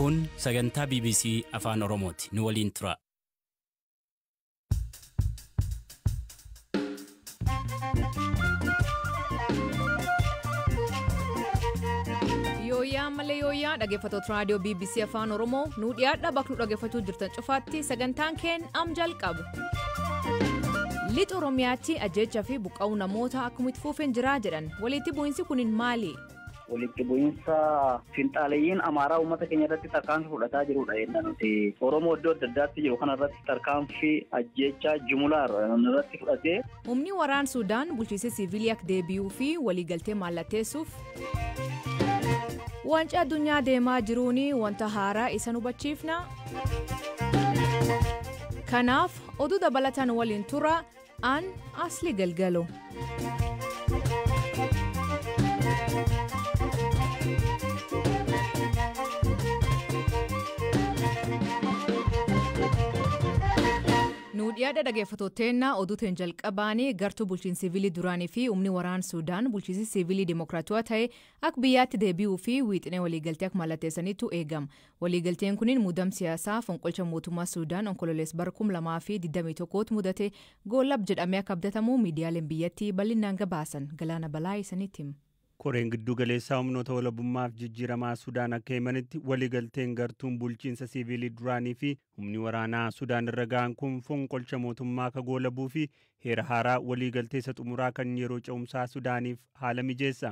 Kun sagantaa BBC Afaan Oromooti. Nu waliin tura. Yooyaa malee yooyaa dhaggeeffattoota raadiyoo BBC Afaan Oromoo nu dhiyaadha bakka nu dhaggeeffachuu jirtan cufaatti sagantaan keen am jalqabu. Lixa Oromiyaatti ajjeechaa fi buqqa'uu namoota akkuma itti fufeen jiraa jedhan walitti bu'iinsi kunin maali? Walitti bu'iinsa finxaaleeyyiin Amaaraa uummata keenya irratti tarkaanfii fudhataa jirudha jenna nuti. Oromoo iddoo adda addaatti jiru kana irratti tarkaanfii ajjeechaa jumlaa irratti fudhatee. Humni waraan Sudaan bulchiinsa siviilii akka deebi'uu fi waliigaltee mallatteessuuf waancaa addunyaa deemaa jiruuni wanta haaraa isa hubachiifna. Kanaaf oduu dabalataan waliin tura aan Asli Galgalo. Nuudhiyaadha dhaggeeffattooteenna oduuteen jalqabaanii gartuu bulchiinsa siviilii duraanii fi humni waraan Sudaan bulchiinsa siviilii dimokiraatawaa ta'e akka biyyaatti deebi'uu fi wiixinee waliigaltee akka mallatteessaniitu eegama. Waliigalteen kunin muudama siyaasaa fonqolcha mootummaa Sudaan onkololeessa bara 2021tti mudate goollab jedhamee akka abdatamu miidiyaaleen biyyattii bal'inaan gabaasan Galaana Balaa isanitti hima. Koreen giddu galeessaa humnoota walabummaaf jijjiiramaa Sudaan akka himanitti waliigalteen gartuun bulchiinsa siviilii duraanii fi humni waraanaa Sudaan irra ga'an kun fonqolcha mootummaa akka goolabuu fi heera haaraa waliigaltee isa xumuraa kan yeroo ce'umsaa Sudaaniif haala mijeessa.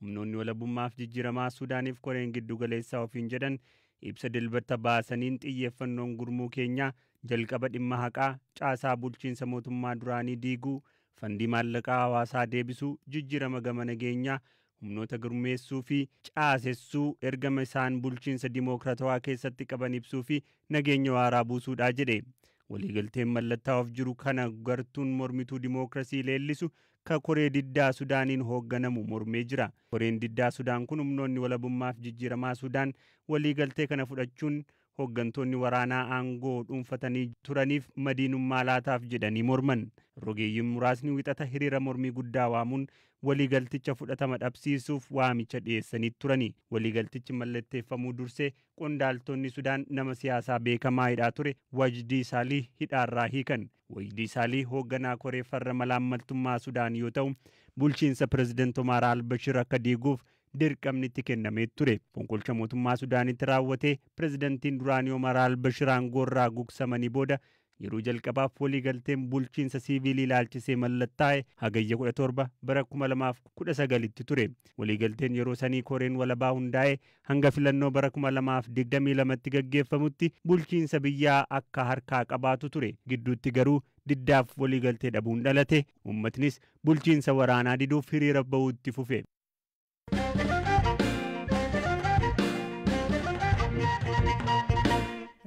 Humnoonni walabummaaf jijjiiramaa Sudaaniif koreen giddu galeessaa ofiin jedhan ibsa dilbata baasaniin xiyyeeffannoon gurmuu keenyaa jalqaba dhimma haqaa caasaa bulchiinsa mootummaa duraanii diiguu fandii maallaqaa hawaasaa deebisuu jijjiirama gama nageenyaa humnoota gurmeessuu fi caasessuu ergama isaan bulchiinsa dimokiraatawaa keessatti qaban ibsuu fi nageenya waaraa buusuudhaa jedhe. Waliigalteen mallattaa'uuf jiru kana gartuun mormituu dimokiraasii leellisu ka koree diddaa Sudaaniin hoogganamu mormee jira. Koreen diddaa Sudaan kun humnoonni walabummaaf jijjiiramaa Sudaan waliigaltee kana fudhachuun hooggantoonni waraanaa aangoo dhuunfatanii turaniif madiinummaa laataaf jedhanii morman. Rogeeyyiin muraasni wixata hiriira mormii guddaa waamuun waliigalticha fudhatama dhabsiisuuf waamicha dhiyeessanii turani. Waliigaltichi mallatteeffamuu dursee qondaaltonni Sudaan nama siyaasaa beekamaa hidhaa ture Wajdii Saalih hidhaarraa hiikan. Wajdii Saalih hoogganaa koree farra malaammaltummaa Sudaan yoo ta'u bulchiinsa pirezidaantii Omar al-Bashir akka diiguuf dirqamni itti kennamee ture. Fonqolcha mootummaa Sudaanitti raawwatee pirezidaantiin duraanii Omar al-Bashir aangoorraa gugsamanii booda yeroo jalqabaaf waliigalteen bulchiinsa siviilii ilaalchisee mallattaa'e hagayya 17 bara 2019tti ture. Waliigalteen yeroo sanii koreen walabaa hundaa'e hanga filannoo bara 2022tti gaggeeffamutti bulchiinsa biyyaa akka harkaa qabaatu ture. Gidduutti garuu diddaaf waliigaltee dhabuun dhalate. Uummatnis bulchiinsa waraanaa diduuf hiriira ba'uutti fufe.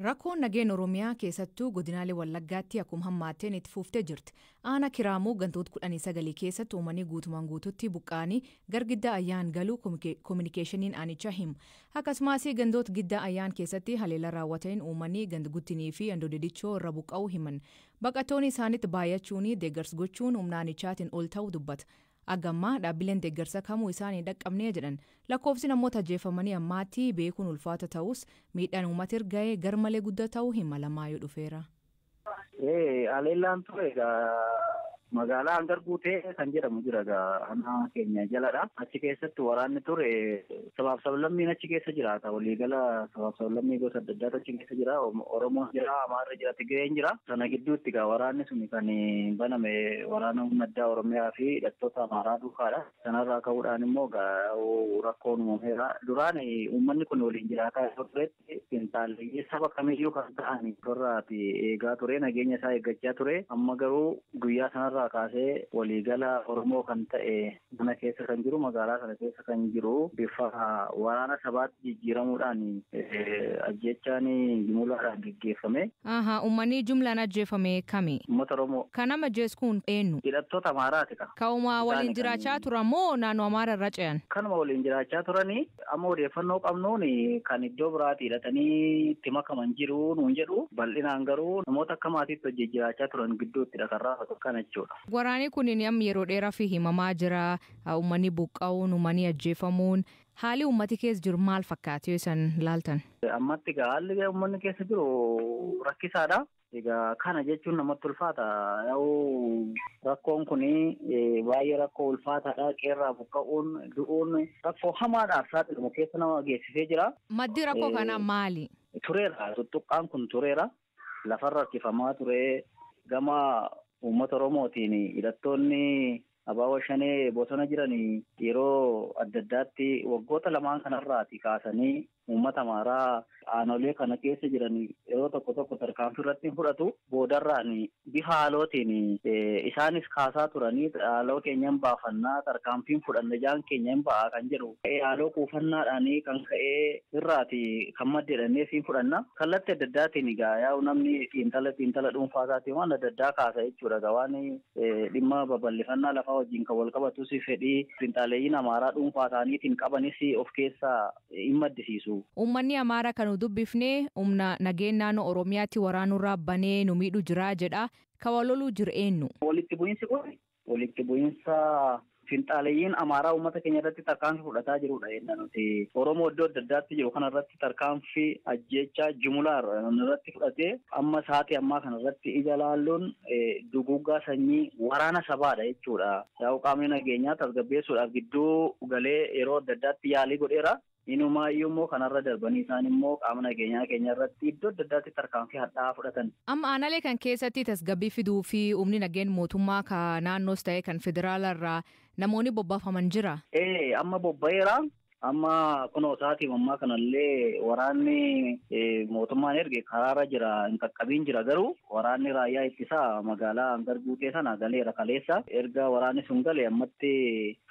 Rakkoon nageenya Oromiyaa keessattuu godinaalee Wallaggaatti akkuma hammaateen itti fuuftee jirti. Aanaa Kiraamuu gantoota 19 keessatti uummanni guutumaan guututti buqqaanii gara giddaa ayyaan galuu kominikeeshiniin aanichaa himu. Akkasumas gandoota giddaa ayyaan keessatti haleela raawwateen uummanni gandguttinii fi andoodidichoo irra buqqa'uu himan. Baqattoonni isaanitti baay'achuun deeggarsa gochuun humna aanichaatiin ol ta'uu dubbata. Agammaa dhaabbileen deeggarsa kamuu isaanii dhaqqabnee jedhan lakkoofsi namoota ajjeefamanii ammaatti beekuun ulfaata ta'us miidhaan uummata irga'ee garmalee guddaa ta'uu hima Lamaayyoo dhufeera. Haleellaan ture magaalaa hangar guutee kan jedhamu jira aanaa keenya jaladha. Achi keessatti waraanni ture sabaaf sablammiin achi keessa jiraata. Waliigala sabaaf sablammii gosa adda addaatu achi keessa jira. Oromoon jira, Amaarri jira, Tigireen jira. Sana gidduutti waraanni sun kan baname waraana humna addaa Oromiyaa fi hidhattoota Amaaraa duukaadha. Sanarraa ka'uudhaan immoo rakkoon uumameera. Duraan uummanni kun waliin jiraataa turetti finxaaleeyyii saba kamiyyuu kan ta'an irraati eegaa ture. Nageenya isaa eeggachaa ture. Amma garuu guyyaa sanarraa kaasee waliigala Oromoo kan ta'e mana keessa kan jiru magaalaa sana keessa kan jiru bifa waraana sabaatti jijjiiramuudhaan ajjeechaan jumlaadhaan gaggeeffame. Uummanni jumlaan ajjeefame kami? Uummata Oromoo. Kan nama ajjeessuun eenyu? Hidhattoota Amaaraati ka. Ka'uma waliin jiraachaa turan moo naannoo Amaara irra ce'an? Kanuma waliin jiraachaa turanii amma odeeffannoo qabnuun kan iddoo biraatti hidhatanii itti makaman jiru nuun jedhu bal'inaan garuu namoota akka maatiitti hojii jiraachaa turan gidduutti dhakarraa kana jechuudha. Waraanni kun yeroo dheeraa fi himamaa jira. Uummanni buqqa'uun, uummanni ajjeefamuun Haali uummati keessa jiru maal fakkaata yoo isan ilaaltan? Ammatti egaa haalli uummanni keessa jiru rakkisaadha. Egaa kana jechuun namatti ulfaata. Rakkoon kun baay'ee rakkoo ulfaataadha. Qeerraa buqqa'uun du'uun rakkoo hamaadhaaf saaxilamu keessa nama geessisee jira. Maddi rakkoo kanaa maali? Tureera. Tuttuqqaan kun tureera. Lafarra rakkifamaa ture. Gama uummata Oromootiin hidhattoonni Abaaboo Shanee bosona jiranii yeroo adda addaatti waggoota lamaan kanarraati kaasanii uummata Amaaraa aanolee kana keessa jiran yeroo tokko tarkaanfii irratti fudhatu boodarraan bifa haalootiin isaanis kaasaa turanii haaloo keenyan baafannaa tarkaanfiin fudhanne jaan keenyan ba'aa kan jedhu haaloo kuufannaadhaan kan ka'ee irraati kan maddeedhannee siin fudhanna kallattii adda addaatiin egaa yaa'u namni xiinxala dhuunfaasaatiin waan adda addaa kaasa jechuudha waan dhimma babal'ifannaa lafaa wajjin kan wal qabatus fedhii xiinxaleeyyiin Amaaraa dhuunfaa isaaniitiin qabanis of keessaa hin maddisiisu. Uummanni Amaaraa kan dubbifnee humna nageenya naannoo Oromiyaatti waraanurraa banee nu miidhu jira jedha. Kan waloluu jiru eenyu? Walitti bu'iinsi kun walitti bu'iinsa xiinxaleeyyiin Amaaraa uummata keenya irratti tarkaanfii fudhataa jirudha jenna nuti. Oromoo iddoo adda addaatti jiru kanarratti tarkaanfii ajjeechaa jumlaa irratti fudhatee amma sa'aatii ammaa kanarratti ija laalluun duguuggaa sanyii waraana sabaadha jechuudha. Yaa'u qaamni nageenyaa tasgabbeessuudhaaf gidduu galee yeroo adda addaatti yaalii godheera. Inumaayyuu immoo kanarra darbanii isaan immoo qaama nageenyaa keenya irratti iddoo adda addaatti tarkaanfii hadhaa'aa fudhatan. Amma aanalee kan keessatti tasgabbii fiduu fi humni nageenya mootummaa kan naannoos ta'e kan federaalarraa namoonni bobbaafaman jira. Amma bobba'eera. Amma kunoo sa'aatii ammaa kanallee waraanni mootummaan erge karaarra jira hin qaqqabiin jira garuu waraanni raayyaa ittisaa magaalaa hangar guutee sana galeera kaleessa erga waraanni sun galee ammatti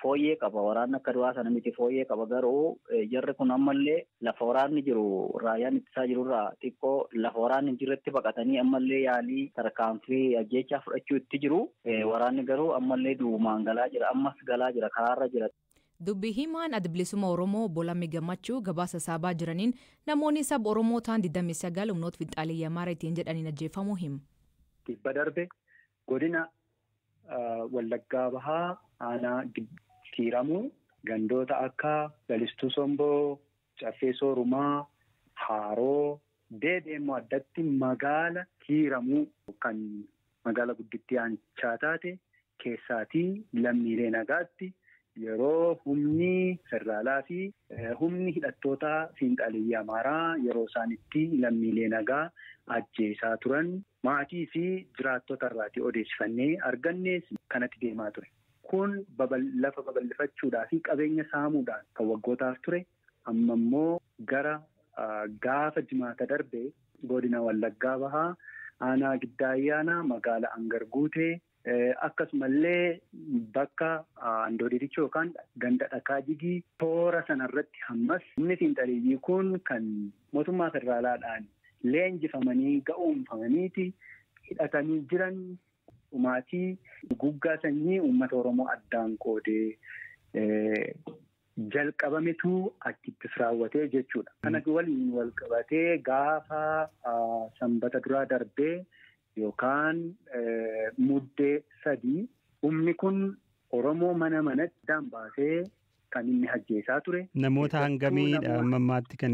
fooyyee qaba waraanni akka du'aa sana miti fooyyee qaba garuu jarri kun ammallee lafa waraanni jiru raayyaan ittisaa jirurraa xiqqoo lafa waraanni hin jirretti baqatanii ammallee yaalii tarkaanfii ajjeechaa fudhachuu itti jiru waraanni garuu ammallee duumaan galaa jira ammas galaa jira karaarra jira. Dubbii himaan adda bilisummaa Oromoo Boolamee Gammachuu gabaasa saabaa jiraniin namoonni saba Oromoo ta'an 29 humnoota finxaaliyyaa Amaaraatiin jedhaniin ajjeefamuu himu. Dhibba darbe godina Wallaggaa Bahaa aanaa Kiiramuu gandoota akka Lalistuu Somboo, Caffee Soorumaa, Haaroo deedeemmoo addatti magaala Kiiramuu kan magaala guddittii aanchaa taate keessaatii lammiilee nagaatti. Yeroo humni federaalaa fi humni hidhattoota finxaaliyyaa Amaaraa yeroo isaanitti lammiilee nagaa ajjeesaa turan maatii fi jiraattota irraatii odeeffannee argannees kanatti deemaa ture. Kun lafa babal'ifachuudhaa fi qabeenya saamuudhaan kan waggootaaf ture amma immoo gara gaafa jimaata darbe godina Wallaggaa Bahaa aanaa Giddaa Ayyaanaa magaala Hangar Guutee. Akkasumallee bakka Andoodirichi yookaan ganda dhakaa jigii toora sanarratti hammas humni finxaaliyyii kun kan mootummaa federaalaadhaan leenjifamanii ga'oomfamaniiti hidhatanii jiran dhumaatii guggaa sanyii uummata Oromoo addaan qoodee jalqabametu achittis raawwatee jechuudha. Kana waliin wal qabatee gaafa sanbata duraa darbee. Yookaan muddee 3 humni kun Oromoo manatti addaan baasee kan inni ajjeesaa ture. Namoota hangamiidha ammaatti kan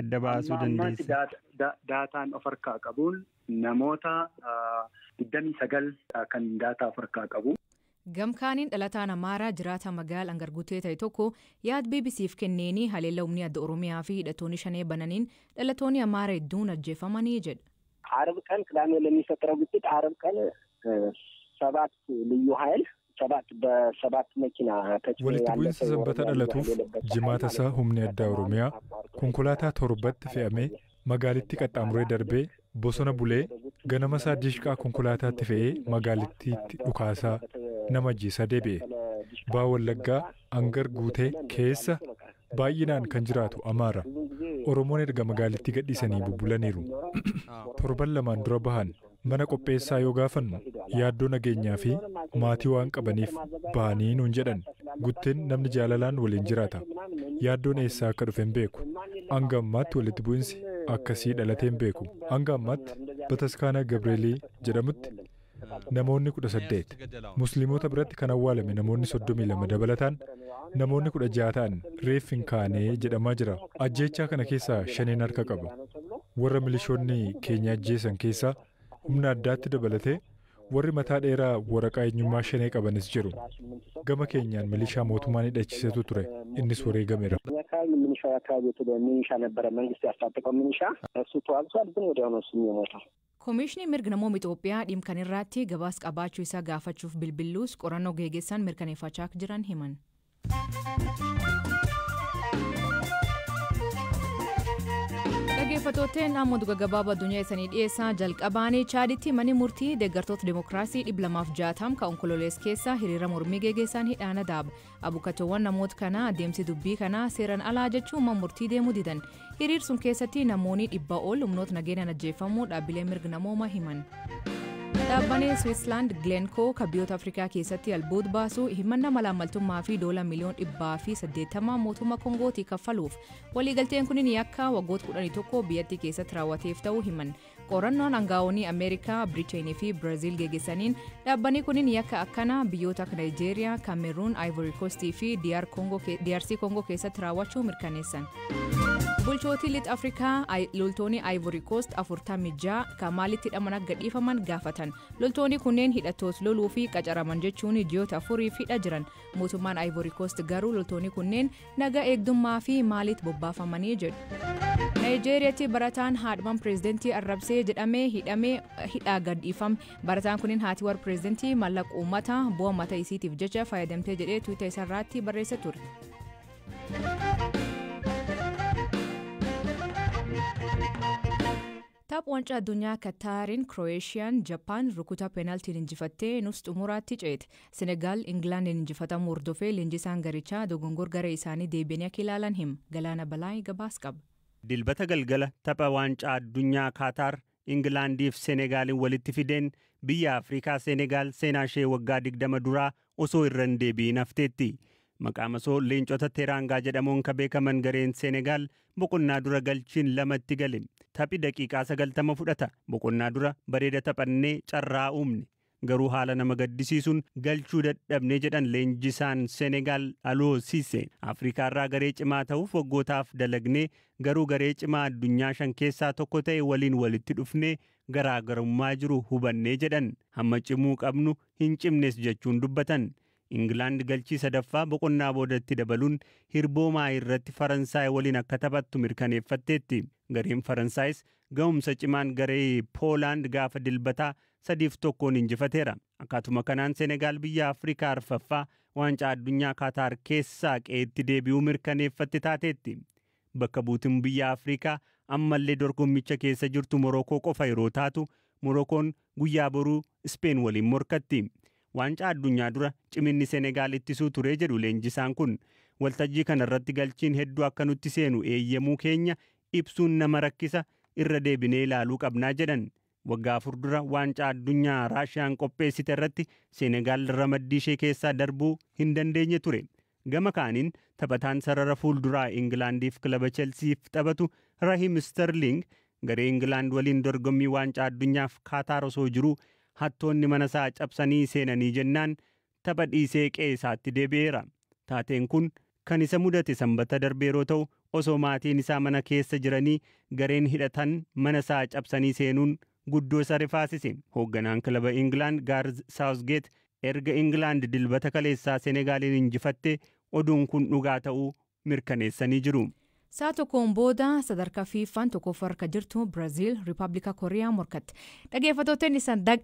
adda baasuu dandeessa? Daataan of harkaa qabuun namoota 29 kan daataa of harkaa qabu. Gamkaaniin dhalataan Amaaraa jiraata magaala Hangar Guutee ta'e tokko yaad BBC'f kenneenii haleella humni adda Oromiyaa fi hidhattoonni shanee bananiin dhalatoonni Amaaraa hedduun ajjeefamanii jedha. ዓርብ ቀን ቅዳሜ ለሚፈጠረው ግጭት ዓርብ ቀን 7 ልዩ ኃይል 7 መኪና walitti bu'iinsa sanbata dhalatuuf jimaata isaa humni addaa Oromiyaa konkolaataa torbatti fe'amee magaalittii qaxxaamuree darbee bosona bulee ganama isaa diishqaa konkolaataatti fe'ee magaalittiitti dhukaasaa nama ajjeesaa deebi'e. Baa Wallaggaa Hangar Guutee keessa baay'inaan kan jiraatu Amaara. Oromoon erga magaalittii gadhiisanii bubbulaniiru. Torban lamaan dura bahan mana qopheessaa yoo gaafannu yaaddoo nageenyaa fi maatii waan qabaniif bahanii nuun jedhan. Gutteen namni jaalalaan waliin jiraata. Yaaddoon eessaa akka dhufe hin beeku. Hanga ammaatti walitti bu'iinsi akkasii dhalatee hin beeku. Hanga ammaatti Bataskaanaa Gabreelii jedhamutti namoonni 18 musliimota biratti kan awwaalame namoonni 32 dabalataan namoonni 16 ta'an reeffi hin kaane jedhamaa jira. Ajjeechaa kana keessaa 5 harka qaba. Warra milishoonni keenya ajjeesan keessaa humna addaatti dabalatee warri mataa dheeraa waraqaa eenyummaa 5 qabanis jiru. Gama keenyaan milishaa mootummaan hidhachiisetu ture. Innis wareegameera. Koomishinii mirga namoota Itoophiyaa dhimkan irratti gabaas qabaachuu isaa gaafachuuf bilbiluus qorannoo geggeessan mirkaneeffachaa jiran himan. Dhaggeeffattoonni amma duga gabaabaa addunyaa isanii dhiyeessaa jalqabaanii Chaaditti manni murtii deeggartoota dimokiraasii 260 kan onkololees keessa hiriira mormii geggeessan hidhaana daaba. Abukattoowwan namoota kanaa adeemsi dubbii kanaa seeran alaa jechuun mana murtii deemuu didan. Hiriir sun keessatti namoonni 100 ol humnoota nageenyaan ajjeefamuu dhaabbilee mirga namoomaa himan. Dhaabbanni Switzerland Glencoe kan biyyoota Afrikaa keessatti albuuda baasuu himannaa malaamaltummaa fi $180 miliyoona mootummaa Kongootii kaffaluuf waliigalteen kun yakka waggoota 11 biyyattii keessatti raawwateef ta'uu himan. Qorannoon aangaa'onni Ameerikaa, Biriiteenii fi Biraaziil geggeessaniin dhaabbanni kun yakka akkanaa biyyoota akka Naayijeeriyaa, Kaameruun, Ivory Coast fi DRC Kongoo keessatti raawwachuu mirkaneessan. Bulchootii Lixa Afrikaa loltoonni Ivory Coast 46 kan maalitti hidhaman gadhiifaman gaafatan. Loltoonni kunneen hidhattoota loluu fi qacaraman jechuun ji'oota 4 hidhaa jiran. Mootummaan Ivory Coast garuu loltoonni kunneen naga eegdummaa fi maalitti bobbaafamanii jedhu. Naayijeeriyaatti barataan haadhaman pireezidantii arrabsee jedhamee hidhaa gadhiifame. Barataan kunneen haati warra pireezidantii mallaqa uummataa bu'aa mataa isiitiif jecha fayyadamtee jedhee Tiwiitar isaarratti barreessee ture. Tapha waancaa addunyaa Kataariin Kiroo'eeshiyaan Jappaan rukutaa peenaaltiin injifattee nus xumuraatti ceete. Senegaal Ingilaandiin injifatamuu hordofee leenjisaan garichaa dogongor garee isaanii deebiinii akka ilaalan hima. Galaana Balaayii gabaas qaba. Dilbata galgala tapha waancaa addunyaa Kataar Ingilaandiif Senegaaliin walitti fideen biyya Afrikaa Senegaal seenaa ishee waggaa 20 duraa osoo irra hin deebiin hafteetti. Maqaan isoo leencota Teraangaa jedhamuun kan beekaman gareen Senegaal boqonnaa dura galchiin 2tti gale. Taphi daqiiqaa 90 fudhata. Boqonnaa dura bareeda taphannee carraa uumne. Garuu haala nama gaddisiisuun galchuu dadhabne jedhan leenjisaan Senegaal Aloo Siise. Afrikaa irraa garee cimaa ta'uuf waggootaaf dalagnee garuu garee cimaa addunyaa 5 keessaa tokko ta'e waliin walitti dhufnee garaagarummaa jiru hubannee jedhan. Hamma cimuu qabnu hin cimnes jechuun dubbatan. Ingilaand galchii sadaffaa boqonnaa boodatti dabaluun hirboomaa irratti Faransaay waliin akka taphattu mirkaneeffatteetti. Gareen Faransaayis ga'umsa cimaan garee Poolaand gaafa dilbataa 3-1 injifateera. Akkaatuma kanaan Senegaal biyya Afrikaa arfaffaa waancaa addunyaa Kataar keessaa qe'eetti deebi'uu mirkaneeffatte taateetti. Bakka buutiin biyya Afrikaa ammallee dorgommicha keessa jirtu Morokoo qofa yeroo taatu, Morokoon guyyaa boruu Ispeen waliin morkatti. Waancaa addunyaa dura ciminni Senegaal ittisuu ture jedhu leenjisaan kun waltajjii kanarratti galchiin hedduu akka nutti seenu eeyyamuu keenya ibsuun nama rakkisa irra deebinee ilaaluu qabnaa jedhan. Waggaa 4 dura waancaa addunyaa Raashiyaan qopheessite irratti Senegaal ramaddii ishee keessaa darbuu hin dandeenye ture. Gama kaaniin taphataan sarara fuulduraa Ingilaandiif kilaba Chelsiif taphatu Rahiim Sterling garee Ingilaand waliin dorgommii waancaa addunyaaf Kaataar osoo jiruu hattoonni mana isaa cabsanii seenanii jennaan tapha dhiisee qe'eesaatti deebi'eera. Taateen kun kan isa mudate sanbata darbee yeroo ta'u osoo maatiin isaa mana keessa jiranii gareen hidhatan mana isaa cabsanii seenuun guddoo isa rifaasise. Hoogganaan kilaba Ingilaand Gaarz Saawusgeet erga Ingilaand dilbata kaleessaa Senegaaliin injifatte oduun kun dhugaa ta'uu mirkaneessanii jiru. Saa tokkoon booda sadarkaa fiifaan tokkoffaa harka jirtu Biraaziil Riippaabilika Kooriyaa morkatti. Dhaggeeffattoonni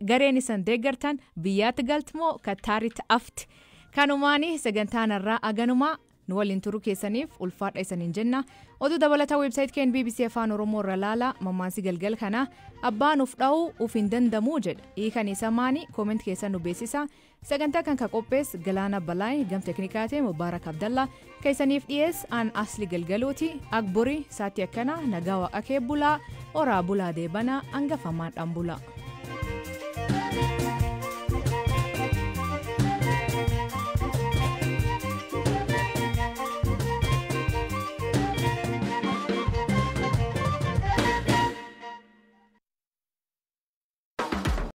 gareen isan deeggartan biyyaatti galtmoo Kataaritti afti. Kanumaanii sagantaan irraa aganumaa nu waliin turuu keessaniif ulfaadha isaniin jenna. Oduu dabalataa weebsaayit keenya BBC Afaan Oromoo irra laala mammaasii galgal kana abbaan uf dha'uu uf hin dandamuu jedha. Hiikan isa maanii koomenti keessan nu beeksisa. Sagantaa kan qophees Galaana Balaay gam teknikaatiin Mubaarak Abdallaa keessaniif dhiyees aan asli galgalooti agborii saatii akkana nagaa waaqa kee bulaa oraa bulaa deebanaa hangafamaan dhaan bulaa.